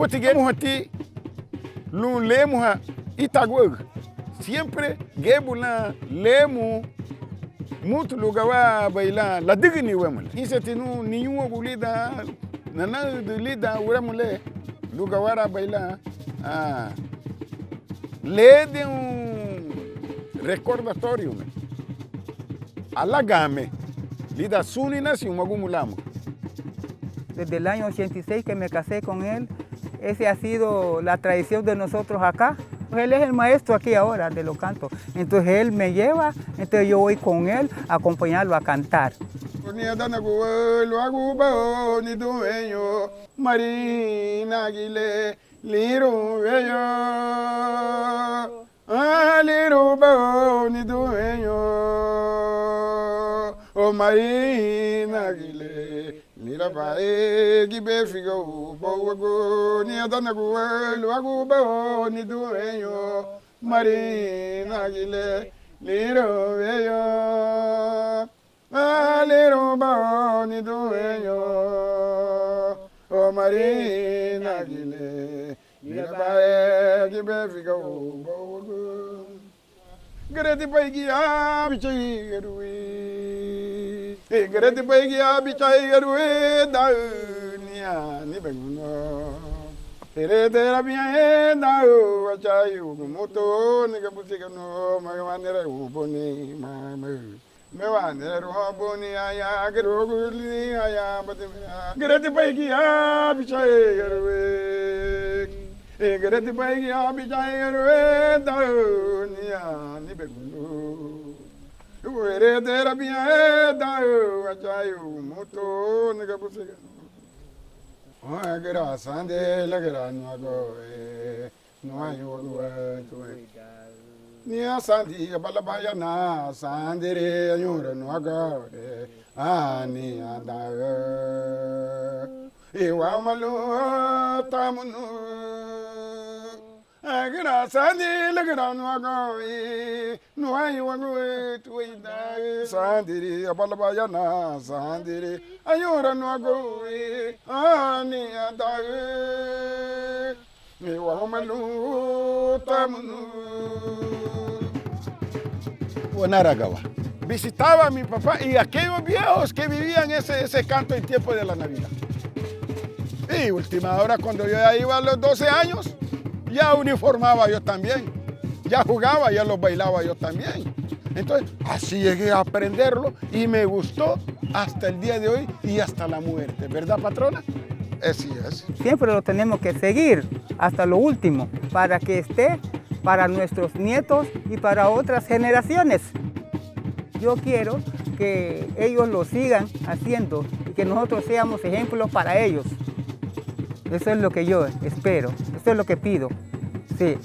Hutigemos a ti, lo leemos a Itagüeg. Siempre gebula lemu mutu lugawa bailar la digni wemul. Isatinu niño gulida nana de lida wemule lugawara bailar. Le de recordatorio alagame lida sunina si magumulamo. Desde el año 86 que me casé con él, esa ha sido la tradición de nosotros acá. Él es el maestro aquí ahora de los cantos. Entonces él me lleva, entonces yo voy con él a acompañarlo a cantar. Marina Aguilé, Liru Bello, Liru Bello, ni dueño, oh Marina Aguilé. Mira pae gibe figo bogo ni adana guelo agubo ni dueño Marina Aguilé liro bello liro bao ni dueño oh Marina Aguilé mira pae gibe figo bogo greti paigia bichai erui greti paigia bichai erui daunia ni benguno tere rabia dau achai moto ni kaputika no maganera uboni mama me vanera uboni aya groguli aya batimia greti paigia bichai erui greti paigia bichai erui daunia ni benguno tere rabia dau achai moto ni kaputika Gra sande la gra no go no ayo go ni sandi balabaya na sandere ayura no go ani anda e wa malu tamunu gra sande la gra no go no ayo go tuida sandere balabaya na sandere ayura no go ani anda e wa malu tamunu. Aragawa. Visitaba a mi papá y aquellos viejos que vivían ese canto en tiempo de la Navidad. Y última hora, cuando yo ya iba a los 12 años, ya uniformaba yo también. Ya jugaba, ya los bailaba yo también. Entonces, así llegué a aprenderlo y me gustó hasta el día de hoy y hasta la muerte. ¿Verdad, patrona? Así es. Siempre lo tenemos que seguir hasta lo último para que esté para nuestros nietos y para otras generaciones. Yo quiero que ellos lo sigan haciendo y que nosotros seamos ejemplos para ellos. Eso es lo que yo espero, eso es lo que pido. Sí.